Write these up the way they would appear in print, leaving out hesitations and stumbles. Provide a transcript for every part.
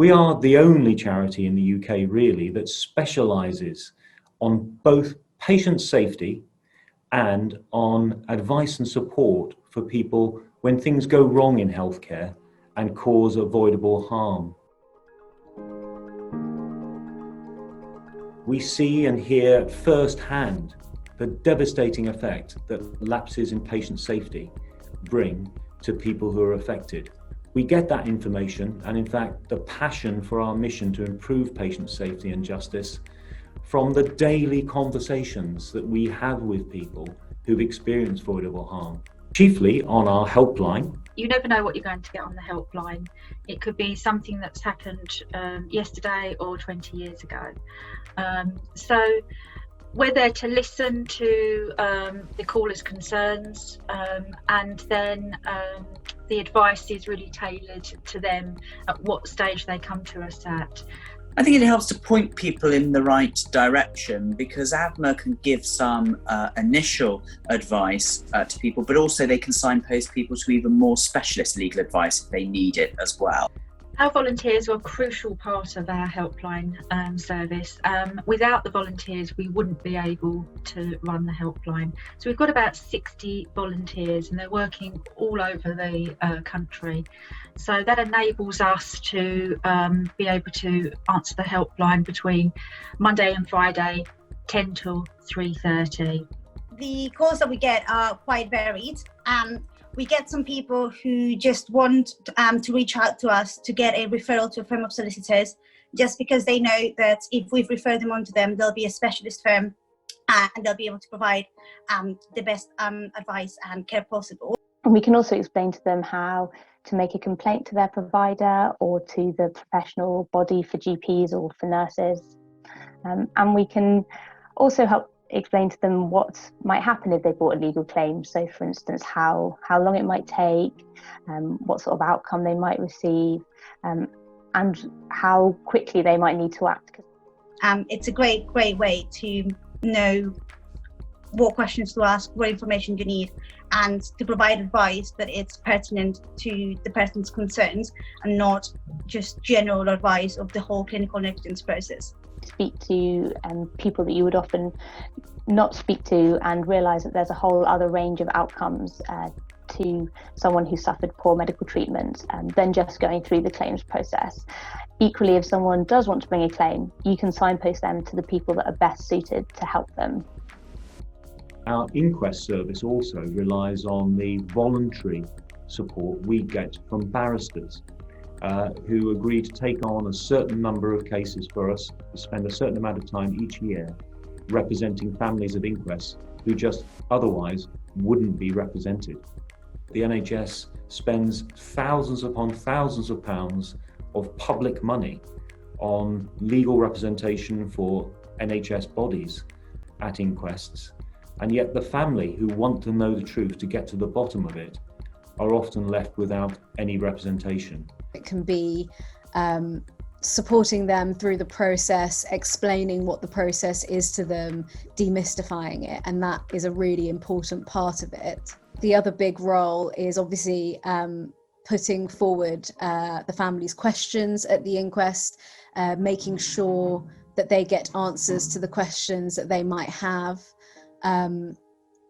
We are the only charity in the UK really that specialises on both patient safety and on advice and support for people when things go wrong in healthcare and cause avoidable harm. We see and hear firsthand the devastating effect that lapses in patient safety bring to people who are affected. We get that information and in fact the passion for our mission to improve patient safety and justice from the daily conversations that we have with people who've experienced avoidable harm, chiefly on our helpline. You never know what you're going to get on the helpline. It could be something that's happened yesterday or 20 years ago. So we're there to listen to the caller's concerns, and then the advice is really tailored to them at what stage they come to us at. I think it helps to point people in the right direction, because AvMA can give some initial advice to people, but also they can signpost people to even more specialist legal advice if they need it as well. Our volunteers are a crucial part of our helpline service. Without the volunteers, we wouldn't be able to run the helpline. So we've got about 60 volunteers and they're working all over the country. So that enables us to be able to answer the helpline between Monday and Friday, 10 till 3:30. The calls that we get are quite varied. We get some people who just want to reach out to us to get a referral to a firm of solicitors, just because they know that if we've referred them on to them, there'll be a specialist firm and they'll be able to provide the best advice and care possible. And we can also explain to them how to make a complaint to their provider or to the professional body for GPs or for nurses. And we can also help explain to them what might happen if they brought a legal claim. So for instance, how long it might take, what sort of outcome they might receive, and how quickly they might need to act. It's a great way to know what questions to ask, what information you need, and to provide advice that it's pertinent to the person's concerns and not just general advice of the whole clinical negligence process. Speak to people that you would often not speak to and realise that there's a whole other range of outcomes to someone who suffered poor medical treatment than just going through the claims process. Equally, if someone does want to bring a claim, you can signpost them to the people that are best suited to help them. Our inquest service also relies on the voluntary support we get from barristers who agree to take on a certain number of cases for us, to spend a certain amount of time each year representing families of inquests who just otherwise wouldn't be represented. The NHS spends thousands upon thousands of pounds of public money on legal representation for NHS bodies at inquests, and yet the family who want to know the truth, to get to the bottom of it, are often left without any representation. It can be supporting them through the process, explaining what the process is to them, demystifying it, and that is a really important part of it. The other big role is obviously putting forward the family's questions at the inquest, making sure that they get answers to the questions that they might have,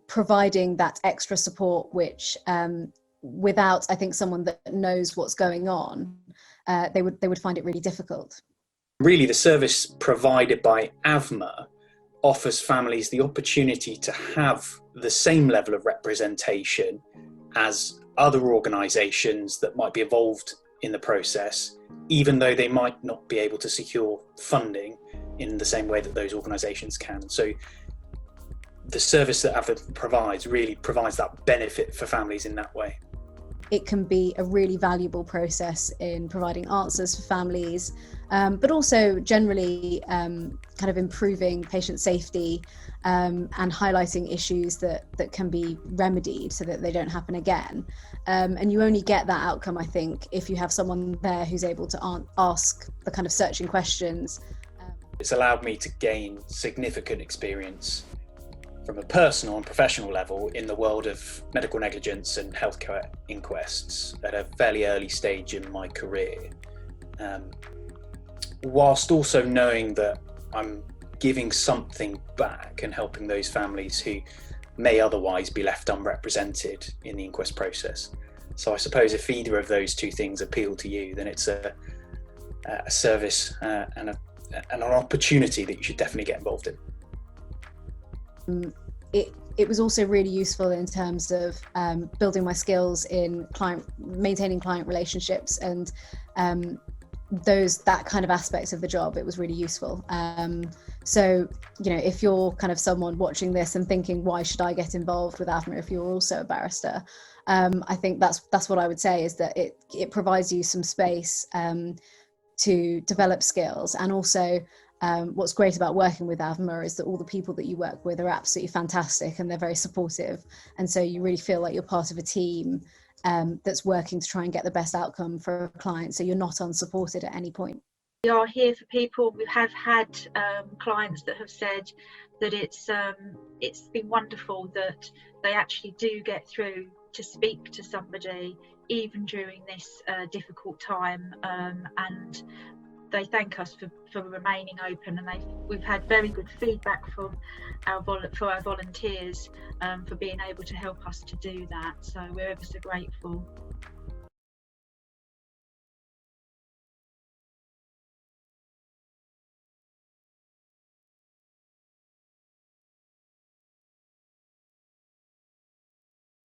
providing that extra support which without, I think, someone that knows what's going on, they would find it really difficult. Really, the service provided by AvMA offers families the opportunity to have the same level of representation as other organisations that might be involved in the process, even though they might not be able to secure funding in the same way that those organisations can. So the service that AvMA provides really provides that benefit for families in that way. It can be a really valuable process in providing answers for families, but also generally kind of improving patient safety and highlighting issues that can be remedied so that they don't happen again. And you only get that outcome, I think, if you have someone there who's able to ask the kind of searching questions. It's allowed me to gain significant experience from a personal and professional level in the world of medical negligence and healthcare inquests at a fairly early stage in my career. whilst also knowing that I'm giving something back and helping those families who may otherwise be left unrepresented in the inquest process. So I suppose if either of those two things appeal to you, then it's a service and an opportunity that you should definitely get involved in. It was also really useful in terms of building my skills in maintaining client relationships and that kind of aspect of the job. It was really useful. So, you know, if you're kind of someone watching this and thinking, why should I get involved with AvMA if you're also a barrister? I think that's what I would say, is that it provides you some space to develop skills. And also what's great about working with AvMA is that all the people that you work with are absolutely fantastic and they're very supportive. And so you really feel like you're part of a team that's working to try and get the best outcome for a client. So you're not unsupported at any point. We are here for people. We have had clients that have said that it's been wonderful that they actually do get through to speak to somebody even during this difficult time, and they thank us for remaining open, and we've had very good feedback from our volunteers for being able to help us to do that, so we're ever so grateful.